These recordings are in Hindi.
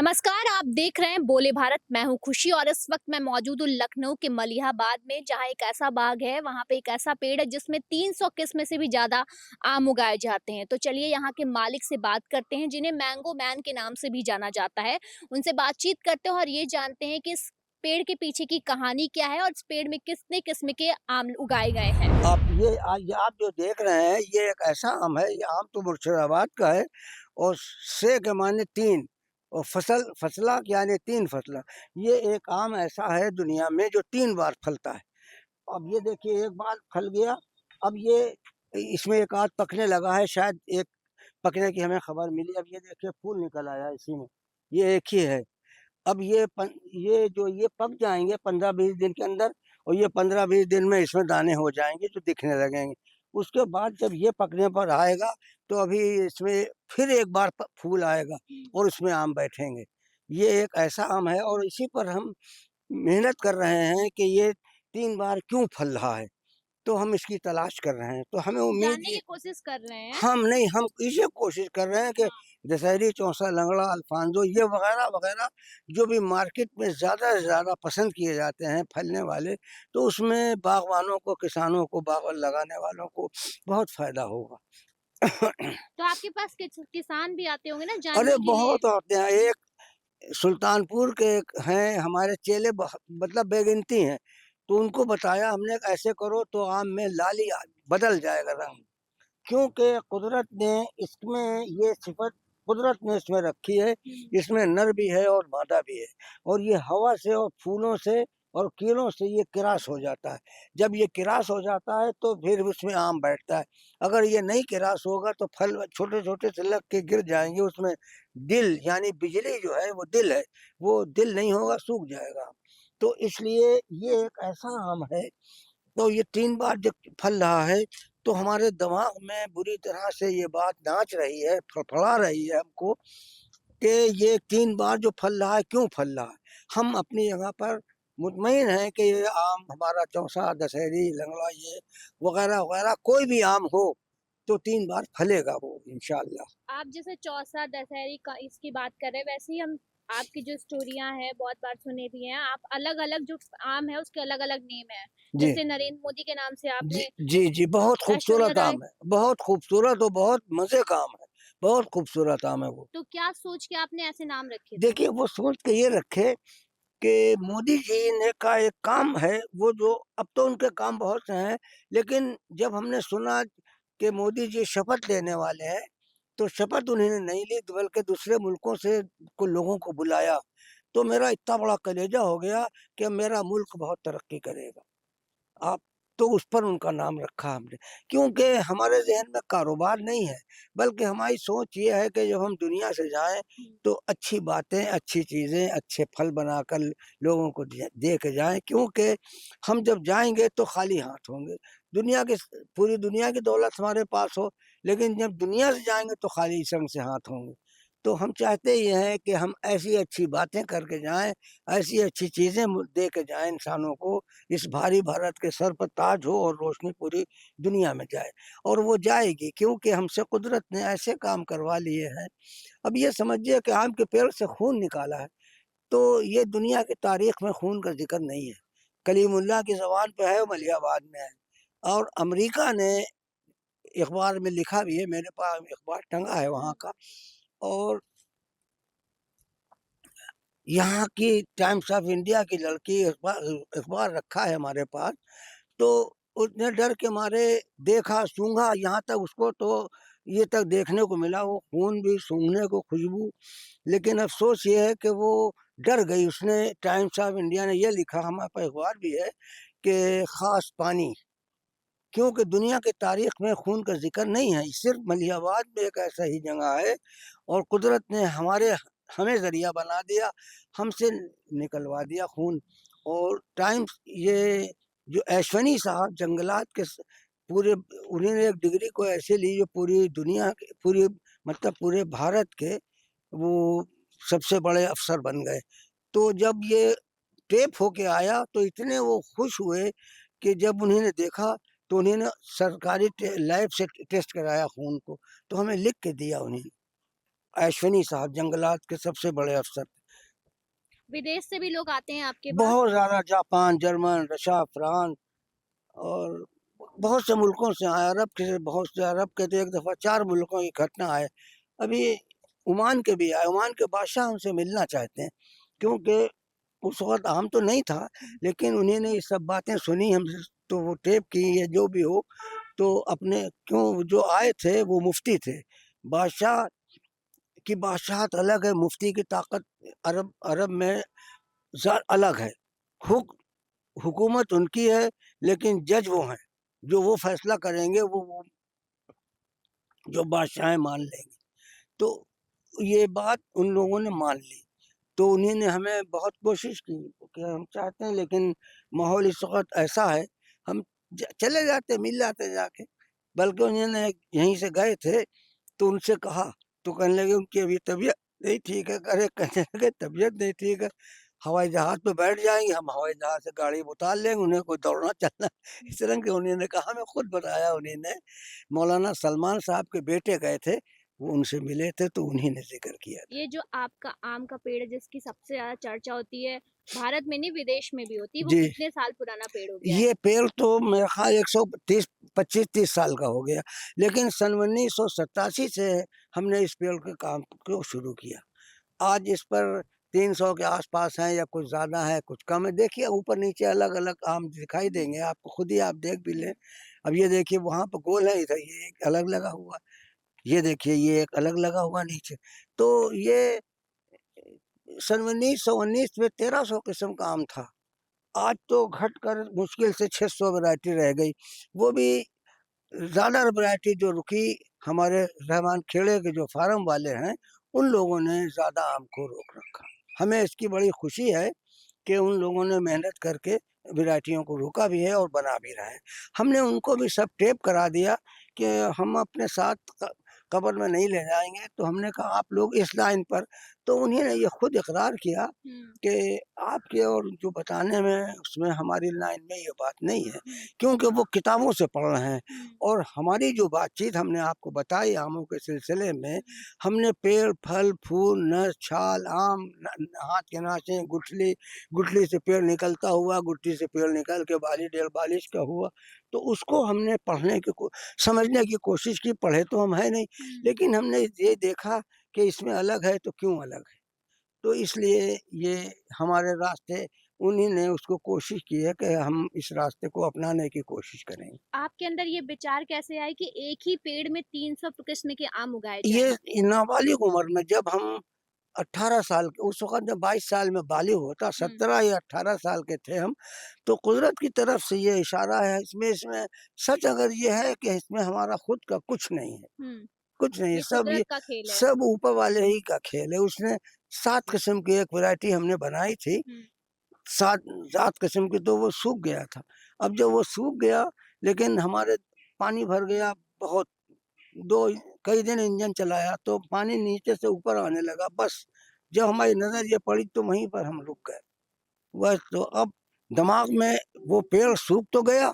नमस्कार, आप देख रहे हैं बोले भारत। मैं हूँ खुशी और इस वक्त मैं मौजूद हूँ लखनऊ के मलिहाबाद में, जहाँ एक ऐसा बाग है, वहाँ पे एक ऐसा पेड़ है जिसमें 300 किस्म से भी ज़्यादा आम उगाए जाते हैं। तो चलिए यहाँ के मालिक से बात करते हैं, जिन्हें मैंगो मैन के नाम से भी जाना जाता है। उनसे बातचीत करते हैं और ये जानते हैं कि इस पेड़ के पीछे की कहानी क्या है और इस पेड़ में कितने किस्म के आम उगाए गए हैं। ये आप जो देख रहे हैं ये एक ऐसा आम है। ये आम तो मुर्शिदाबाद का है और से के माने तीन और फसला यानी तीन फसला। ये एक आम ऐसा है दुनिया में जो तीन बार फलता है। अब ये देखिए एक बार फल गया। अब ये इसमें एक आध पकने लगा है, शायद एक पकने की हमें खबर मिली। अब ये देखिए फूल निकल आया इसी में, ये एक ही है। अब ये पक जाएंगे 15-20 दिन के अंदर और ये 15-20 दिन में इसमें दाने हो जाएंगे जो दिखने लगेंगे। उसके बाद जब ये पकने पर आएगा तो अभी इसमें फिर एक बार फूल आएगा और उसमें आम बैठेंगे। ये एक ऐसा आम है और इसी पर हम मेहनत कर रहे हैं कि ये 3 बार क्यों फल रहा है, तो हम इसकी तलाश कर रहे हैं। तो हमें उम्मीद जानने ये की कोशिश कर रहे हैं। हम नहीं, हम इसे कोशिश कर रहे हैं कि हाँ। दशहरी, चौसा, लंगड़ा, अल्फांसो ये वगैरह-वगैरह जो भी मार्केट में ज़्यादा से ज़्यादा पसंद किए जाते हैं फलने वाले, तो उसमें बागवानों को, किसानों को, बाग लगाने वालों को बहुत फ़ायदा होगा। तो आपके पास किसान भी आते होंगे ना जानने अरे के लिए। बहुत आते हैं। एक सुल्तानपुर के एक हैं हमारे चेले, मतलब बेगिनती हैं। तो उनको बताया हमने कि ऐसे करो तो आम में लाली बदल जाएगा रंग। क्योंकि कुदरत ने इसमें ये सिफत कुदरत ने इसमें रखी है। इसमें नर भी है और मादा भी है और ये हवा से और फूलों से और कीड़ों से ये किरास हो जाता है। जब ये किरास हो जाता है तो फिर उसमें आम बैठता है। अगर ये नहीं किरास होगा तो फल छोटे छोटे से लग के गिर जाएंगे। उसमें दिल यानी बिजली जो है वो दिल है, वो दिल नहीं होगा, सूख जाएगा। तो इसलिए ये एक ऐसा आम है। तो ये 3 बार जब फल रहा है तो हमारे दिमाग में बुरी तरह से ये बात नाच रही है, फड़फड़ा रही है हमको कि ये 3 बार जो फल रहा है क्यों फल रहा है। हम अपनी जगह पर मुतमईन हैं कि ये आम हमारा चौसा, दशहरी, लंगड़ा ये वगैरह वगैरह कोई भी आम हो तो 3 बार फलेगा वो इंशाल्लाह। आप जैसे चौसा दशहरी का इसकी बात कर रहे हैं, वैसे ही हम आपकी जो स्टोरियां हैं बहुत बार सुने भी हैं। आप अलग अलग जो आम है उसके अलग अलग नेम है। जी जैसे नरेंद्र मोदी के नाम से जी आपने जी जी, बहुत ऐश्वर्या खूबसूरत राय। आम है, बहुत खूबसूरत और बहुत मजे का आम है। बहुत खूबसूरत आम है वो। तो क्या सोच के आपने ऐसे नाम रखे थे। देखिए वो सोच के ये रखे कि मोदी जी ने का एक काम है, वो जो अब तो उनके काम बहुत से हैं, लेकिन जब हमने सुना कि मोदी जी शपथ लेने वाले हैं, तो शपथ उन्होंने नहीं ली बल्कि दूसरे मुल्कों से को लोगों को बुलाया। तो मेरा इतना बड़ा कलेजा हो गया कि मेरा मुल्क बहुत तरक्की करेगा। आप तो उस पर उनका नाम रखा हमने, क्योंकि हमारे ज़हन में कारोबार नहीं है, बल्कि हमारी सोच ये है कि जब हम दुनिया से जाएँ, तो अच्छी बातें, अच्छी चीज़ें, अच्छे फल बनाकर लोगों को दे के जाएँ, क्योंकि हम जब जाएँगे तो खाली हाथ होंगे। दुनिया की पूरी दुनिया की दौलत हमारे पास हो, लेकिन जब दुनिया से जाएँगे तो खाली संग से हाथ होंगे। तो हम चाहते ये हैं कि हम ऐसी अच्छी बातें करके जाएँ, ऐसी अच्छी चीज़ें दे के जाएँ इंसानों को, इस भारी भारत के सर पर ताज हो और रोशनी पूरी दुनिया में जाए। और वो जाएगी क्योंकि हमसे कुदरत ने ऐसे काम करवा लिए हैं। अब ये समझिए कि आम के पेड़ से खून निकाला है, तो ये दुनिया की तारीख में खून का जिक्र नहीं है। कलीमुल्लाह की ज़बान पे है, मलिहाबाद में है। और अमेरिका ने अखबार में लिखा भी है, मेरे पास अखबार टंगा है वहाँ का। और यहाँ की टाइम्स ऑफ इंडिया की लड़की अखबार अखबार रखा है हमारे पास। तो उसने डर के मारे देखा, सूंघा, यहाँ तक उसको तो ये तक देखने को मिला वो खून भी, सूंघने को खुशबू। लेकिन अफ़सोस ये है कि वो डर गई। उसने टाइम्स ऑफ इंडिया ने ये लिखा, हमारे पास अखबार भी है, कि ख़ास पानी, क्योंकि दुनिया की तारीख में खून का ज़िक्र नहीं है, सिर्फ़ मलिहाबाद में एक ऐसा ही जगह है और कुदरत ने हमें ज़रिया बना दिया, हमसे निकलवा दिया खून। और टाइम्स ये जो अश्वनी साहब जंगलात के पूरे, उन्होंने एक डिग्री को ऐसे ली जो पूरी दुनिया के पूरी, मतलब पूरे भारत के वो सबसे बड़े अफ़सर बन गए। तो जब ये टेप होके आया तो इतने वो खुश हुए कि जब उन्होंने देखा तो उन्होंने सरकारी लैब से टेस्ट कराया खून को, तो हमें लिख के दिया उन्हें। अश्विनी साहब जंगलात के सबसे बड़े अफ़सर। विदेश से भी लोग आते हैं आपके पास? बहुत ज़्यादा जापान, जर्मन, रशिया, फ्रांस और बहुत से मुल्कों से आए, अरब के बहुत से, अरब के तो एक दफ़ा 4 मुल्कों इकट्ठा आए। अभी ओमान के भी आए, ओमान के बादशाह हमसे मिलना चाहते हैं, क्योंकि उस वक़्त हम तो नहीं था, हुँ। लेकिन उन्होंने ये सब बातें सुनी हमसे, तो वो टेप की या जो भी हो, तो अपने क्यों जो आए थे वो मुफ्ती थे। बादशाह की बादशाहत अलग है, मुफ्ती की ताकत अरब अरब में अलग है। हुक हुकूमत उनकी है, लेकिन जज वो हैं, जो वो फैसला करेंगे वो जो बादशाहें मान लेंगे। तो ये बात उन लोगों ने मान ली। तो उन्हीं ने हमें बहुत कोशिश की कि हम चाहते हैं, लेकिन माहौल इस वक़्त ऐसा है, हम चले जाते, मिल जाते जाके। बल्कि उन्होंने यहीं से गए थे, तो उनसे कहा, तो कहने लगे उनकी अभी तबीयत नहीं ठीक है। अरे कहने लगे तबीयत नहीं ठीक है, हवाई जहाज़ पे बैठ जाएंगे, हम हवाई जहाज़ से गाड़ी में उतार लेंगे, उन्हें कोई दौड़ना चलना। इस तरह के उन्होंने कहा, हमें खुद बताया उन्होंने। मौलाना सलमान साहब के बेटे गए थे, वो उनसे मिले थे, तो उन्हीं ने जिक्र किया था। ये जो आपका आम का पेड़ है जिसकी सबसे ज़्यादा चर्चा होती है, भारत में नहीं विदेश में भी होती है, वो जी, कितने साल पुराना पेड़ हो गया है? ये पेड़ तो मेरा ख्याल 130 25-30 साल का हो गया, लेकिन सन 1987 से हमने इस पेड़ के काम को शुरू किया। आज इस पर 300 के आस-पास हैं, या कुछ ज़्यादा है, कुछ कम है। देखिए ऊपर-नीचे अलग-अलग आम दिखाई हुँ, देंगे आपको, खुद ही आप देख भी लें। हुँ, अब ये देखिए वहाँ पे गोल है, इधर ये एक अलग लगा हुआ है। ये देखिए ये एक अलग लगा हुआ नीचे। तो ये सन 1919 में 1300 किस्म का आम था। आज तो घटकर मुश्किल से 600 वैरायटी रह गई। वो भी ज़्यादा वैरायटी जो रुकी, हमारे रहमान खेड़े के जो फार्म वाले हैं, उन लोगों ने ज़्यादा आम को रोक रखा। हमें इसकी बड़ी खुशी है कि उन लोगों ने मेहनत करके वैरायटियों को रोका भी है और बना भी रहे हैं। हमने उनको भी सब टेप करा दिया कि हम अपने साथ कब्र में नहीं ले जाएँगे, तो हमने कहा आप लोग इस लाइन पर, तो उन्हीं ने ये खुद इकरार किया हुँ, कि आपके और जो बताने में उसमें हमारी लाइन में ये बात नहीं है, हुँ, क्योंकि वो किताबों से पढ़ रहे हैं। हुँ, और हमारी जो बातचीत हमने आपको बताई आमों के सिलसिले में, हुँ, हमने पेड़, फल, फूल, नर, छाल, आम, हाथ के नाचे, गुठली, गुठली से पेड़ निकलता हुआ, गुठली से पेड़ निकल के बाली डेढ़ बालिश का हुआ, तो उसको हमने पढ़ने की समझने की कोशिश की। पढ़े तो हम है नहीं, हुँ। लेकिन हमने ये देखा कि इसमें अलग है, तो क्यों अलग है। तो इसलिए ये हमारे रास्ते, उन्हीं ने उसको कोशिश की है कि हम इस रास्ते को अपनाने की कोशिश करें। आपके अंदर ये विचार कैसे आए कि एक ही पेड़ में 300 किस्म के आम उगाए जाएँ? ये नाबालिग उम्र में, जब हम 18 साल के, उस वक़्त जब 22 साल में बालिग होता, हुँ, 17 या 18 साल के थे हम, तो कुदरत की तरफ से ये इशारा है। इसमें इसमें सच अगर ये है कि इसमें हमारा खुद का कुछ नहीं है, हुँ। कुछ नहीं है, ये सब कुदरत ये का खेल है। सब ऊपर वाले ही का खेल है। उसने 7 किस्म की एक वैरायटी हमने बनाई थी, हुँ, 7 7 किस्म की, तो वो सूख गया था। अब जब वो सूख गया, लेकिन हमारे पानी भर गया बहुत, 2 कई दिन इंजन चलाया तो पानी नीचे से ऊपर आने लगा, बस। जब हमारी नज़र ये पड़ी तो वहीं पर हम रुक गए। बस, तो अब दिमाग में वो पेड़ सूख तो गया,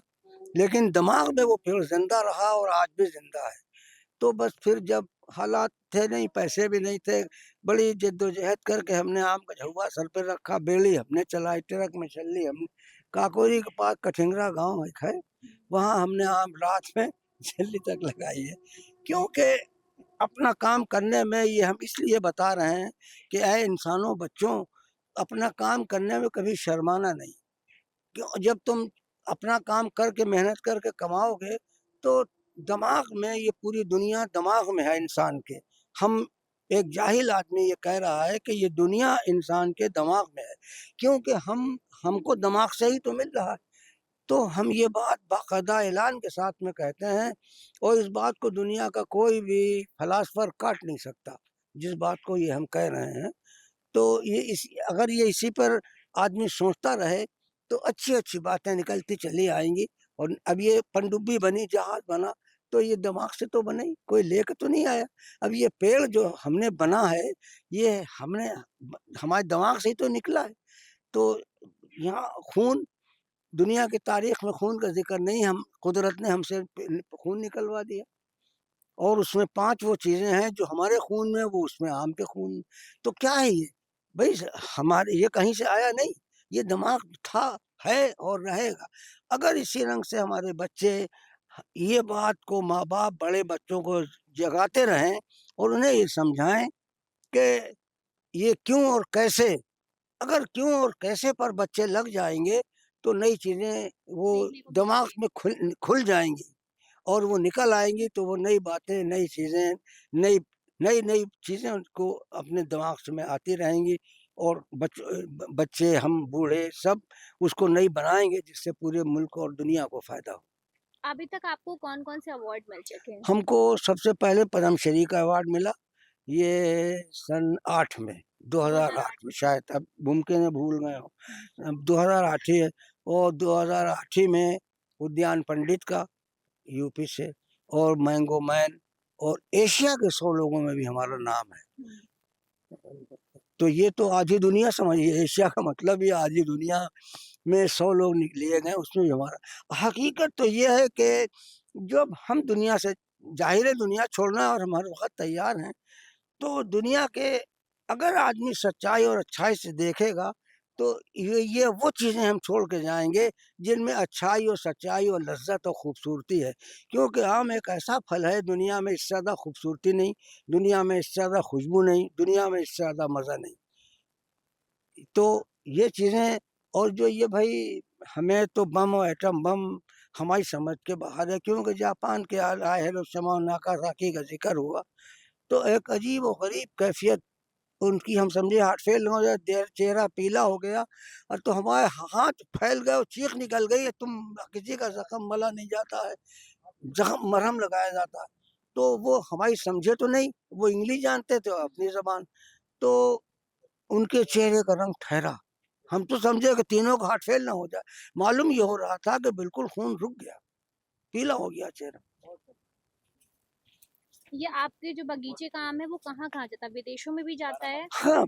लेकिन दिमाग में वो पेड़ ज़िंदा रहा और आज भी ज़िंदा है। तो बस फिर जब हालात थे नहीं, पैसे भी नहीं थे, बड़ी जद्दोजहद करके हमने आम का झउवा सर पे रखा, बेड़ी हमने चलाई, ट्रक में छल्ली हमने, काकोरी के पास कठिंगरा गाँव एक है, वहाँ हमने आम रात में छल्ली तक लगाई है। क्योंकि अपना काम करने में, ये हम इसलिए बता रहे हैं कि ऐ इंसानों, बच्चों, अपना काम करने में कभी शर्माना नहीं। क्यों, जब तुम अपना काम करके मेहनत करके कमाओगे, तो दिमाग में ये पूरी दुनिया दिमाग में है इंसान के। हम एक जाहिल आदमी ये कह रहा है कि ये दुनिया इंसान के दिमाग में है, क्योंकि हमको दिमाग से ही तो मिल रहा है। तो हम ये बात बाकायदा ऐलान के साथ में कहते हैं, और इस बात को दुनिया का कोई भी फ़िलासफ़र काट नहीं सकता, जिस बात को ये हम कह रहे हैं। तो ये इस अगर ये इसी पर आदमी सोचता रहे, तो अच्छी-अच्छी बातें निकलती चली आएँगी। और अब ये पनडुब्बी बनी, जहाज़ बना, तो ये दिमाग से तो बना ही, कोई लेके तो नहीं आया। अब ये पेड़ जो हमने बना है, ये हमने हमारे दिमाग से ही तो निकला है। तो यहाँ खून, दुनिया की तारीख़ में खून का ज़िक्र नहीं, हम कुदरत ने हमसे खून निकलवा दिया। और उसमें 5 वो चीज़ें हैं जो हमारे खून में, वो उसमें आम के खून में। तो क्या है ये? भई हमारे ये कहीं से आया नहीं, ये दिमाग था, है और रहेगा। अगर इसी रंग से हमारे बच्चे ये बात को माँ-बाप बड़े बच्चों को जगाते रहें और उन्हें ये समझाएँ कि ये क्यों और कैसे, अगर क्यों और कैसे पर बच्चे लग जाएँगे, तो नई चीज़ें वो देखने को दिमाग मिलेंगे। में खुल खुल जाएँगी और वो निकल आएँगी, तो वो नई बातें, नई चीज़ें, नई-नई चीज़ें उनको अपने दिमाग में आती रहेंगी और बच्चे, हम बूढ़े सब उसको नई बनाएँगे, जिससे पूरे मुल्क और दुनिया को फ़ायदा हो। अभी तक आपको कौन-कौन से अवार्ड मिल चुके हैं? हमको सबसे पहले पद्मश्री का अवार्ड मिला, ये सन 8 में, 2008 2008 में, में। शायद अब मुमकिन है भूल गए हों। हुँ। अब 2008 ही है और 2008 ही में उद्यान पंडित का यूपी से और मैंगो मैन और एशिया के 100 लोगों में भी हमारा नाम है। हुँ। तो ये तो आधी दुनिया समझिए, एशिया का मतलब ये आधी दुनिया में 100 लोग लिए गए, उसमें भी हमारा। हकीकत तो ये है कि जब हम दुनिया से, ज़ाहिर है दुनिया छोड़ना और हम हर वक़्त तैयार हैं, तो दुनिया के अगर आदमी सच्चाई और अच्छाई से देखेगा, तो ये वो चीज़ें हम छोड़ के जाएँगे जिनमें अच्छाई और सच्चाई और लज़्ज़त और खूबसूरती है। क्योंकि आम एक ऐसा फल है, दुनिया में इससे ज़्यादा खूबसूरती नहीं, दुनिया में इससे ज़्यादा खुशबू नहीं, दुनिया में इससे ज़्यादा मज़ा नहीं। तो ये चीज़ें, और जो ये भई हमें तो बम और एटम बम हमारी समझ के बाहर है, क्योंकि जापान के आए हिरोशिमा और नागासाकी का ज़िक्र हुआ, तो एक अजीब और गरीब कैफ़ियत उनकी हम समझे हार्ट फेल हो गया, चेहरा पीला हो गया और तो हमारे हाथ फैल गए और चीख निकल गई, तुम किसी का ज़ख्म मला नहीं जाता है, ज़ख्म मरहम लगाया जाता है। तो वो हमारी समझे तो नहीं, वो इंग्लिश जानते थे और अपनी ज़बान, तो उनके चेहरे का रंग ठहरा। हम तो समझे कि तीनों का हार्ट फेल ना हो जाए। मालूम ये हो रहा था कि बिल्कुल खून रुक गया, पीला हो गया चेहरा। ये आपके जो बगीचे का आम है वो कहाँ-कहाँ जाता है? विदेशों में भी जाता है? हाँ,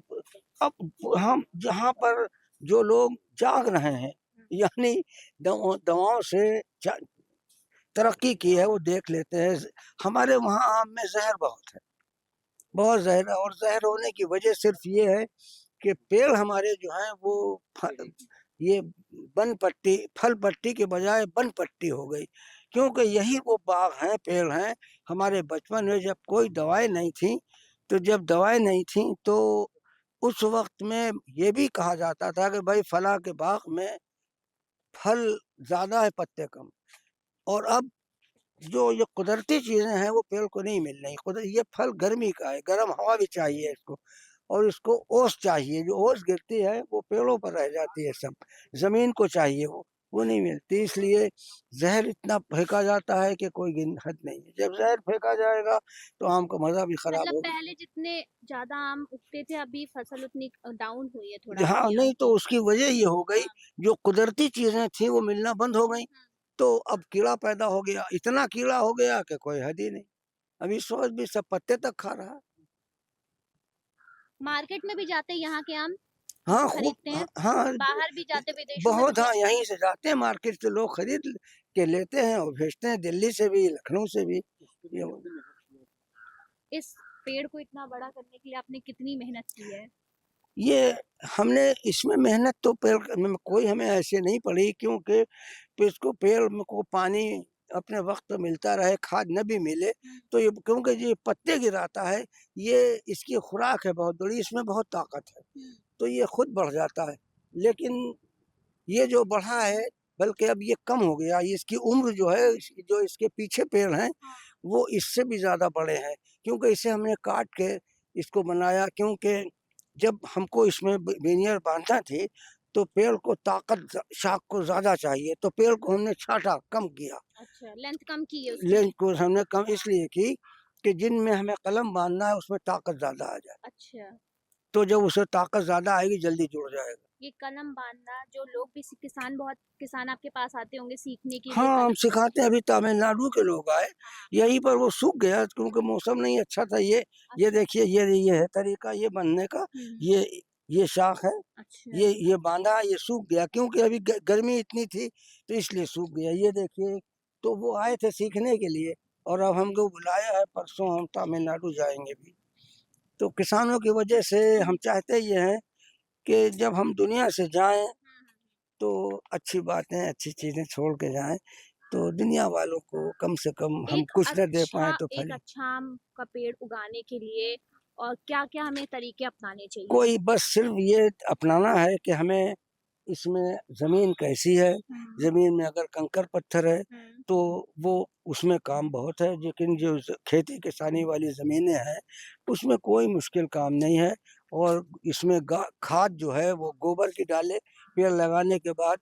अब हम जहाँ पर जो लोग जाग रहे हैं, हुँ। यानी दवाओं से च तरक्की की है, वो देख लेते हैं। हमारे वहाँ आम में ज़हर बहुत है, बहुत ज़हर है, और ज़हर होने की वजह सिर्फ़ ये है कि पेड़ हमारे जो हैं वो फ ये बन पट्टी, फल पट्टी के बजाय बन पट्टी हो गई। क्योंकि यही वो बाग हैं, पेड़ हैं, हमारे बचपन में जब कोई दवाएँ नहीं थी, तो जब दवाएँ नहीं थी, तो उस वक़्त में ये भी कहा जाता था कि भई फलाँ के बाग में फल ज़्यादा है, पत्ते कम। और अब जो ये कुदरती चीज़ें हैं, वो पेड़ को नहीं मिल रही। ये फल गर्मी का है, गर्म हवा भी चाहिए इसको और इसको ओस चाहिए, जो ओस गिरती है, वो पेड़ों पर रह जाती है सब, ज़मीन को चाहिए वो नहीं मिलती। इसलिए ज़हर इतना फेंका जाता है कि कोई गिन हद नहीं है। जब ज़हर फेंका जाएगा, तो आम का मज़ा भी खराब मतलब होगा। पहले जितने ज़्यादा आम उगते थे अभी फसल उतनी डाउन हुई है थोड़ा हाँ, आपके यहाँ? नहीं तो उसकी वजह ये हो गई, हाँ। जो कुदरती चीज़ें थी, वो मिलना बंद हो गईं, हुँ। तो अब कीड़ा पैदा हो गया, इतना कीड़ा हो गया कि कोई हद ही नहीं। अब इस वक़्त भी सब पत्ते तक खा रहा है। मार्केट में भी जाते हैं यहाँ के आम? हाँ, खूब खरीदते हाँ, हैं? हाँ, बाहर भी जाते विदेशों में भी बहुत, हाँ, भेजते हैं? यहीं से जाते हैं मार्केट से लोग खरीद के लेते हैं और भेजते हैं, दिल्ली से भी, लखनऊ से भी। ये इस पेड़ को इतना बड़ा करने के लिए आपने कितनी मेहनत की है? ये हमने इसमें मेहनत तो पेड़ में कोई हमें ऐसे नहीं पड़ी, क्योंकि इसको पेड़ में को पानी अपने वक़्त पे मिलता रहे, खाद न भी मिले, हुँ। तो ये क्योंकि ये पत्ते गिराता है, ये इसकी खुराक है बहुत बड़ी, इसमें बहुत ताकत है, हुँ। तो ये खुद बढ़ जाता है। लेकिन ये जो बढ़ा है, बल्कि अब ये कम हो गया, ये इसकी उम्र जो है, जो इसके पीछे पेड़ हैं, हाँ। वो इससे भी ज़्यादा बड़े हैं, क्योंकि इसे हमने काट के इसको बनाया, क्योंकि जब हमको इसमें बेनियर बाँधना थी, तो पेड़ को ताकत शाख को ज़्यादा चाहिए, तो पेड़ को हमने छाँटा, कम किया। अच्छा, लेंथ कम की है उसकी? लेंथ को हमने कम हाँ। इसलिए की कि जिनमें हमें कलम बाँधना है, उसमें ताकत ज़्यादा आ जाए, अच्छा। तो जब उसमें ताकत ज़्यादा आएगी, जल्दी जुड़ जाएगा। ये कलम बाँधना जो लोग भी बहुत किसान आपके पास आते होंगे सीखने के लिए हाँ, हम कलम। सिखाते हैं, अभी तमिलनाडु के लोग आए, हाँ। यहीं पर वो सूख गया क्योंकि मौसम नहीं अच्छा था। ये अच्छा। देखिए, ये है तरीका ये बनने का, हुँ। ये ये शाख है, अच्छा। ये बाँधा, ये सूख गया क्योंकि अभी गर्मी इतनी थी, तो इसलिए सूख गया। ये देखिए, तो वो आए थे सीखने के लिए और अब हमको बुलाया है, परसों हम तमिलनाडु जाएँगे भी। तो किसानों की वजह से हम चाहते ये हैं कि जब हम दुनिया से जाएँ तो अच्छी बातें, अच्छी चीज़ें छोड़ के जाएँ, तो दुनिया वालों को कम से कम हम कुछ न दे पाएँ तो एक फले। अच्छा आम का पेड़ उगाने के लिए और क्या-क्या हमें तरीके अपनाने चाहिए? कोई बस सिर्फ़ ये अपनाना है कि हमें इसमें ज़मीन कैसी है, हुँ, ज़मीन में अगर कंकर-पत्थर है, हुँ। तो वो उसमें काम बहुत है, लेकिन जो खेती-किसानी वाली ज़मीनें हैं, उसमें कोई मुश्किल काम नहीं है और इसमें गा खाद जो है वो गोबर की डालें, पेड़ लगाने के बाद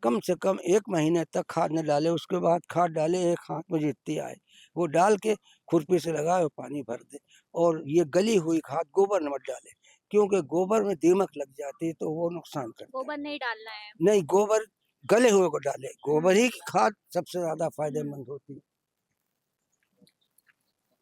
कम से कम 1 महीने तक खाद न डालें, उसके बाद खाद डालें 1 हाथ में जितनी आए, वो डाल के खुरपी से लगाएँ और पानी भर दें और ये गली हुई खाद गोबर मत डालें, क्योंकि गोबर में दीमक लग जाती है, तो वो नुकसान करता है। गोबर नहीं डालना है। नहीं, गोबर गले हुए को डालें, गोबर हुँ, ही की खाद सबसे ज़्यादा हुँ। फ़ायदेमंद होती है।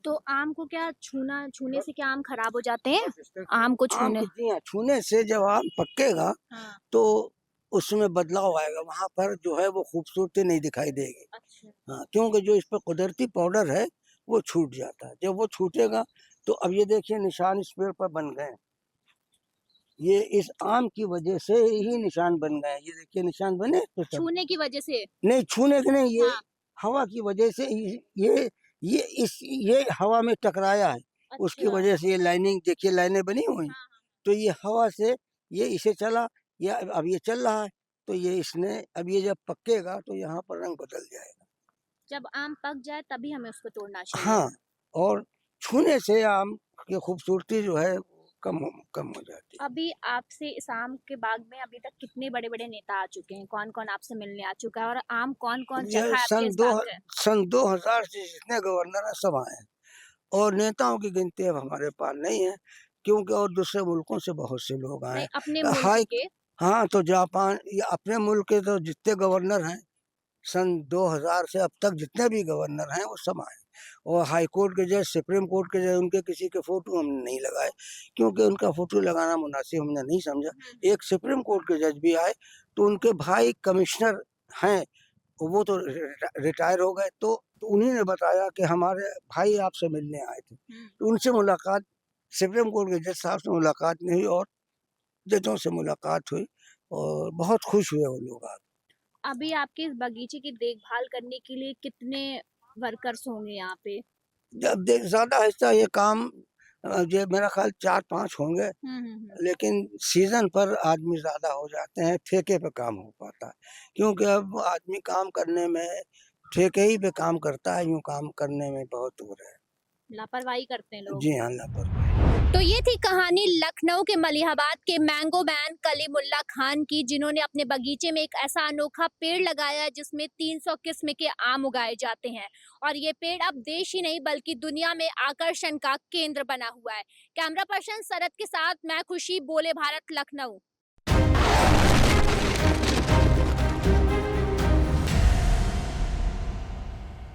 तो आम को क्या छूने से क्या आम खराब हो जाते हैं? आम को आम छूने को जी हाँ, छूने से जब आम पकेगा, हाँ, तो उसमें बदलाव आएगा, वहाँ पर जो है वो खूबसूरती नहीं दिखाई देगी। अच्छा। हाँ, क्योंकि जो इस पे कुदरती पाउडर है, वो छूट जाता है। जब वो छूटेगा, तो अब ये देखिए निशान इस पेड़ पर बन गए हैं। ये इस आम की वजह से ही निशान बन गए हैं। ये देखिए निशान बने तो सब छूने की वजह से? नहीं छूने के नहीं, ये हाँ, हवा की वजह से ये हवा में टकराया है। उसकी अच्छा। वजह से ये लाइनिंग देखिए लाइनें बनी हुई हैं। हाँ, हाँ। तो ये हवा से ये इसे चला या अब ये चल रहा है, तो ये इसने अब ये जब पकेगा तो यहाँ पर रंग बदल जाएगा। जब आम पक जाए तभी हमें उसको तोड़ना चाहिए। हाँ, और छूने से आम की खूबसूरती जो है वो कम हो जाती है। अभी आपसे इस आम के बाग में अभी तक कितने बड़े-बड़े नेता आ चुके हैं? कौन-कौन आपसे मिलने आ चुका है और आम कौन-कौन यह चखा है आपके इस बाग का? सन 2000 से जितने गवर्नर हैं सब आए हैं और नेताओं की गिनती अब हमारे पास नहीं है, क्योंकि और दूसरे मुल्कों से बहुत से लोग आए नहीं, अपने हैं। मुल्क के हाँ, तो जापान या अपने मुल्क के तो जितने गवर्नर हैं, सन 2000 से अब तक जितने भी गवर्नर हैं वो सब आए और हाई कोर्ट के जज, सुप्रीम कोर्ट के जज उनके किसी के फ़ोटो हमने नहीं लगाए, क्योंकि उनका फ़ोटो लगाना मुनासिब हमने नहीं समझा। हुँ, एक सुप्रीम कोर्ट के जज भी आए, तो उनके भाई कमिश्नर हैं, वो तो रिटायर हो गए, तो उन्हीं ने बताया कि हमारे भाई आपसे मिलने आए थे। हुँ। तो उनसे मुलाकात सुप्रीम कोर्ट के जज साहब से मुलाकात नहीं हुई और जजों से मुलाकात हुई और बहुत खुश हुए वो लोग आके। अभी आपके इस बगीचे की देखभाल करने के लिए कितने वर्कर्स होंगे यहाँ पे? जब देख ज़्यादा हिस्सा ये काम ये मेरा ख़्याल 4-5 होंगे, हुँ, हुँ, हुँ। लेकिन सीज़न पर आदमी ज़्यादा हो जाते हैं, ठेके पे काम हो पाता है। क्योंकि अब आदमी काम करने में ठेके ही पे काम करता है, यूँ काम करने में बहुत दूर है। लापरवाही करते हैं लोग। जी हाँ, लापरवाही। तो ये थी कहानी लखनऊ के मलिहाबाद के मैंगो मैन कलीमुल्ला खान की, जिन्होंने अपने बगीचे में एक ऐसा अनोखा पेड़ लगाया है जिसमें 300 किस्म के आम उगाए जाते हैं और ये पेड़ अब देश ही नहीं बल्कि दुनिया में आकर्षण का केंद्र बना हुआ है। कैमरा पर्सन शरद के साथ मैं खुशी, बोले भारत, लखनऊ।